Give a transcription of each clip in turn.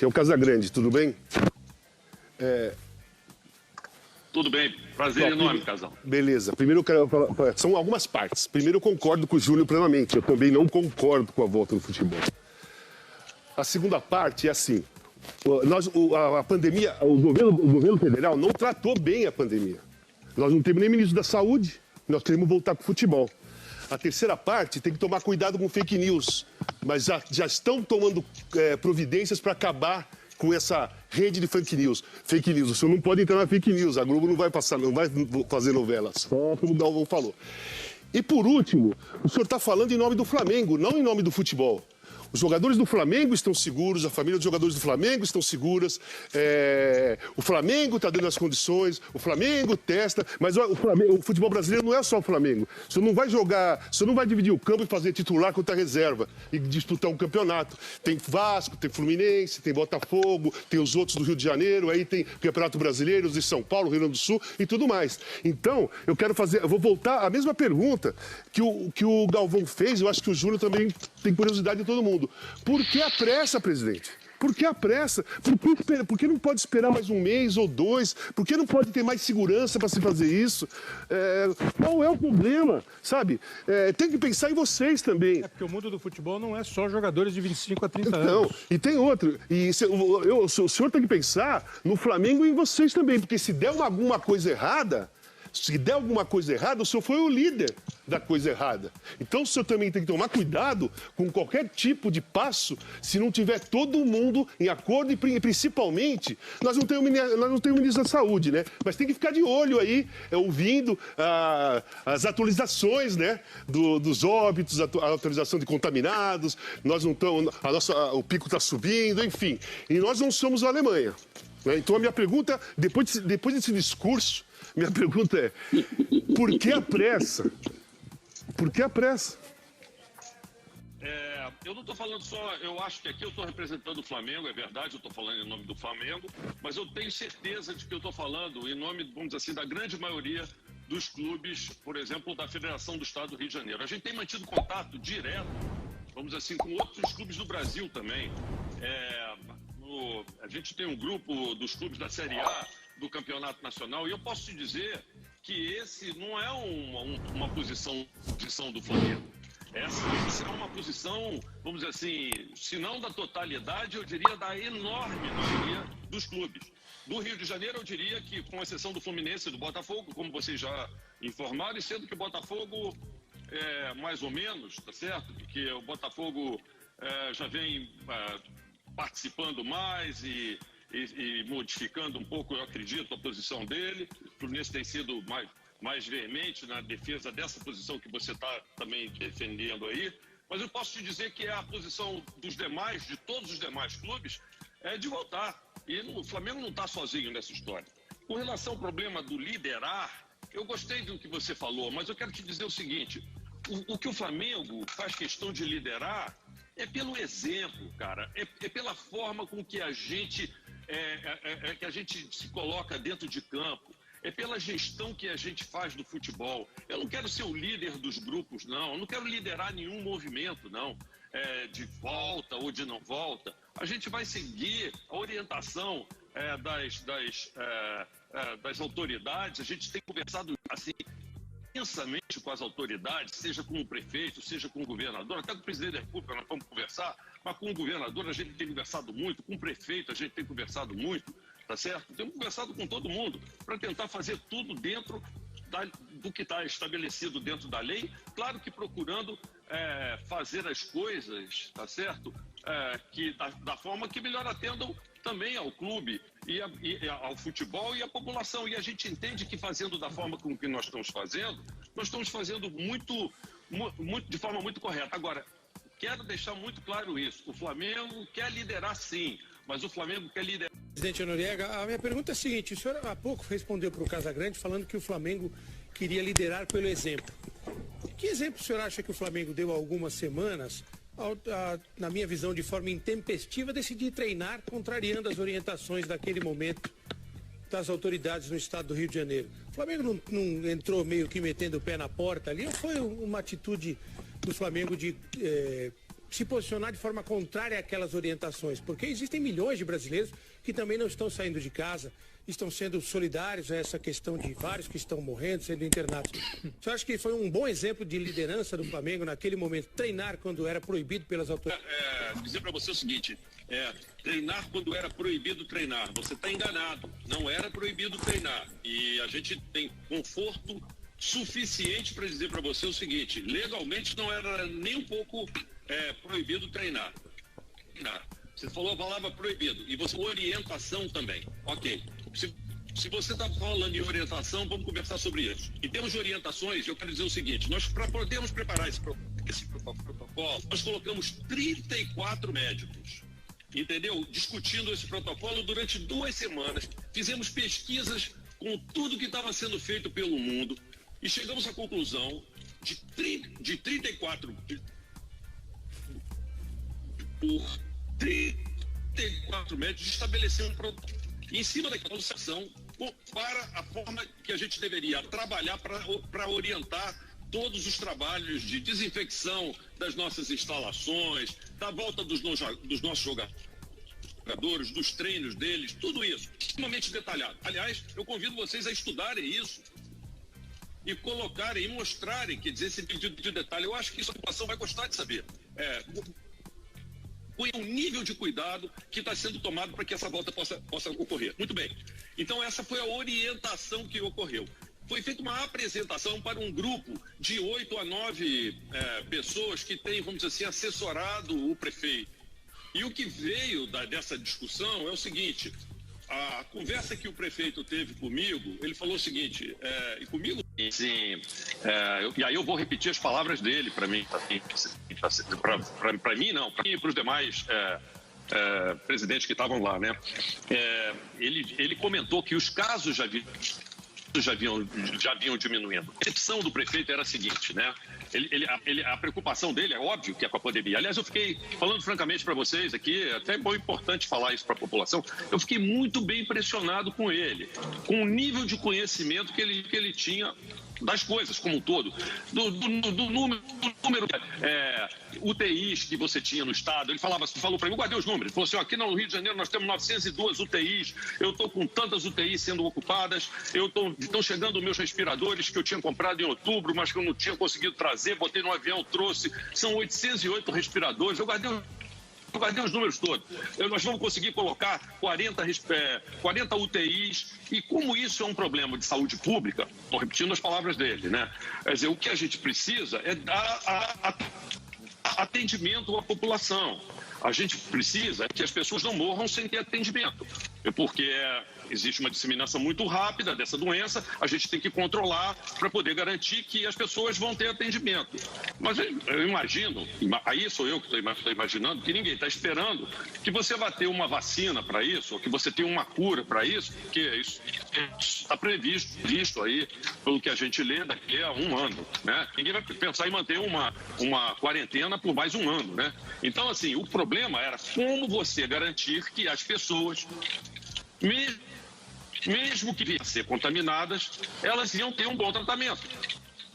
É o Casagrande, tudo bem? Tudo bem, prazer enorme, Casal. Beleza, primeiro eu quero falar, são algumas partes. Primeiro eu concordo com o Júnior plenamente, eu também não concordo com a volta do futebol. A segunda parte é assim, a pandemia, o governo federal não tratou bem a pandemia. Nós não temos nem ministro da saúde, nós queremos voltar com o futebol. A terceira parte tem que tomar cuidado com fake news, mas já estão tomando providências para acabar com essa rede de fake news. Fake news, o senhor não pode entrar na fake news, a Globo não vai fazer novela, só como o Galvão falou. E por último, o senhor está falando em nome do Flamengo, não em nome do futebol. Os jogadores do Flamengo estão seguros, a família dos jogadores do Flamengo estão seguras, o Flamengo está dando as condições, o Flamengo testa, mas o futebol brasileiro não é só o Flamengo. O senhor não vai jogar, o senhor não vai dividir o campo e fazer titular contra a reserva e disputar um campeonato. Tem Vasco, tem Fluminense, tem Botafogo, tem os outros do Rio de Janeiro, aí tem o Campeonato Brasileiro, os de São Paulo, Rio Grande do Sul e tudo mais. Então, eu vou voltar à mesma pergunta que o Galvão fez, eu acho que o Júnior também tem curiosidade de todo mundo. Por que a pressa, presidente? Por que a pressa? Por que não pode esperar mais um mês ou dois? Por que não pode ter mais segurança para se fazer isso? Qual é o problema? Sabe? Tem que pensar em vocês também. É porque o mundo do futebol não é só jogadores de 25 a 30 anos. Não, e tem outro. E o senhor tem que pensar no Flamengo e em vocês também, porque se der alguma coisa errada, o senhor foi o líder da coisa errada. Então o senhor também tem que tomar cuidado com qualquer tipo de passo se não tiver todo mundo em acordo e principalmente, nós não temos ministro da saúde, né? Mas tem que ficar de olho aí, ouvindo as atualizações, né? Dos óbitos, a atualização de contaminados, nós não estamos, o pico está subindo, enfim. E nós não somos a Alemanha. Né? Então a minha pergunta, depois desse discurso, minha pergunta é, por que a pressa? Por que a pressa? Eu não estou falando só, eu acho que aqui eu estou representando o Flamengo, é verdade, eu estou falando em nome do Flamengo, mas eu tenho certeza de que eu estou falando em nome, vamos dizer assim, da grande maioria dos clubes, por exemplo, da Federação do Estado do Rio de Janeiro. A gente tem mantido contato direto, vamos dizer assim, com outros clubes do Brasil também. A gente tem um grupo dos clubes da Série A, do Campeonato Nacional, e eu posso te dizer que esse não é uma posição do Flamengo. Essa é uma posição, vamos dizer assim, se não da totalidade, eu diria da enorme maioria dos clubes. Do Rio de Janeiro, eu diria que, com exceção do Fluminense e do Botafogo, como vocês já informaram, e sendo que o Botafogo mais ou menos, tá certo? Porque o Botafogo já vem participando mais e modificando um pouco, eu acredito, a posição dele. O Fluminense tem sido mais veemente na defesa dessa posição que você está também defendendo aí. Mas eu posso te dizer que a posição de todos os demais clubes, é de voltar. E o Flamengo não está sozinho nessa história. Com relação ao problema do liderar, eu gostei do que você falou, mas eu quero te dizer o seguinte, o que o Flamengo faz questão de liderar é pelo exemplo, cara, é pela forma com que a gente se coloca dentro de campo, é pela gestão que a gente faz do futebol. Eu não quero ser o líder dos grupos, não. Eu não quero liderar nenhum movimento, não, de volta ou de não volta. A gente vai seguir a orientação das autoridades. A gente tem conversado assim intensamente com as autoridades, seja com o prefeito, seja com o governador, até com o presidente da República nós vamos conversar, mas com o governador a gente tem conversado muito, com o prefeito a gente tem conversado muito, tá certo? Temos conversado com todo mundo para tentar fazer tudo dentro do que está estabelecido dentro da lei, claro que procurando fazer as coisas, tá certo? Da forma que melhor atendam também ao clube e ao futebol e à população. E a gente entende que fazendo da forma como que nós estamos fazendo de forma muito correta. Agora, quero deixar muito claro isso. O Flamengo quer liderar sim, mas o Flamengo quer liderar. Presidente Noriega, a minha pergunta é a seguinte, o senhor há pouco respondeu para o Casagrande falando que o Flamengo queria liderar pelo exemplo. Que exemplo o senhor acha que o Flamengo deu há algumas semanas, na minha visão, de forma intempestiva, decidir treinar contrariando as orientações daquele momento das autoridades no estado do Rio de Janeiro? O Flamengo não entrou meio que metendo o pé na porta ali, ou foi uma atitude do Flamengo de se posicionar de forma contrária àquelas orientações? Porque existem milhões de brasileiros que também não estão saindo de casa, estão sendo solidários a essa questão de vários que estão morrendo, sendo internados. Você acha que foi um bom exemplo de liderança do Flamengo naquele momento, treinar quando era proibido pelas autoridades? Dizer para você o seguinte, treinar quando era proibido treinar. Você está enganado, não era proibido treinar. E a gente tem conforto suficiente para dizer para você o seguinte, legalmente não era nem um pouco proibido treinar. Você falou a palavra proibido, e você orientação também. Ok. Se você está falando em orientação, vamos conversar sobre isso. Em termos de orientações, eu quero dizer o seguinte, nós, para podermos preparar esse protocolo, nós colocamos 34 médicos, entendeu? Discutindo esse protocolo durante 2 semanas. Fizemos pesquisas com tudo que estava sendo feito pelo mundo e chegamos à conclusão de 34 médicos estabelecer um protocolo em cima daquela situação para a forma que a gente deveria trabalhar para orientar todos os trabalhos de desinfecção das nossas instalações, da volta dos nossos jogadores, dos treinos deles, tudo isso, extremamente detalhado. Aliás, eu convido vocês a estudarem isso e colocarem e mostrarem, quer dizer, esse pedido de detalhe. Eu acho que isso a população vai gostar de saber. O nível de cuidado que está sendo tomado para que essa volta possa ocorrer. Muito bem. Então, essa foi a orientação que ocorreu. Foi feita uma apresentação para um grupo de 8 a 9 pessoas que têm, vamos dizer assim, assessorado o prefeito. E o que veio dessa discussão é o seguinte, a conversa que o prefeito teve comigo, ele falou o seguinte, e comigo, sim, e aí eu vou repetir as palavras dele para mim, para mim não, para mim e para os demais presidentes que estavam lá, né? Ele comentou que os casos já vinham diminuindo. A percepção do prefeito era a seguinte, né? A preocupação dele é óbvio que é com a pandemia. Aliás, eu fiquei falando francamente para vocês aqui, até é bom, importante falar isso para a população, eu fiquei muito bem impressionado com ele, com o nível de conhecimento que ele tinha das coisas como um todo, do número UTIs que você tinha no estado. Ele falou para mim, eu guardei os números, ele falou assim, aqui no Rio de Janeiro nós temos 902 UTIs, eu estou com tantas UTIs sendo ocupadas, estão chegando meus respiradores que eu tinha comprado em outubro, mas que eu não tinha conseguido trazer, botei no avião, trouxe, são 808 respiradores, eu guardei os números todos. Nós vamos conseguir colocar 40 UTIs. E como isso é um problema de saúde pública, estou repetindo as palavras dele, né? Quer dizer, o que a gente precisa é dar atendimento à população. A gente precisa que as pessoas não morram sem ter atendimento. Porque existe uma disseminação muito rápida dessa doença, a gente tem que controlar para poder garantir que as pessoas vão ter atendimento. Mas eu imagino, aí sou eu que estou imaginando, que ninguém está esperando que você vai ter uma vacina para isso, ou que você tenha uma cura para isso, porque isso está previsto aí, pelo que a gente lê, daqui a 1 ano, né? Ninguém vai pensar em manter uma quarentena por mais 1 ano, né? Então, assim, o problema era como você garantir que as pessoas, mesmo que viessem a ser contaminadas, elas iam ter um bom tratamento.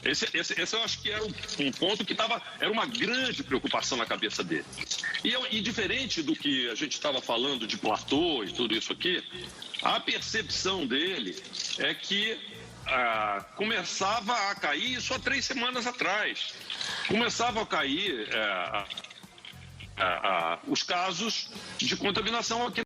Esse eu acho que era um ponto que era uma grande preocupação na cabeça dele. E diferente do que a gente estava falando de platô e tudo isso aqui, a percepção dele é que começava a cair só 3 semanas atrás. Começavam a cair os casos de contaminação aqui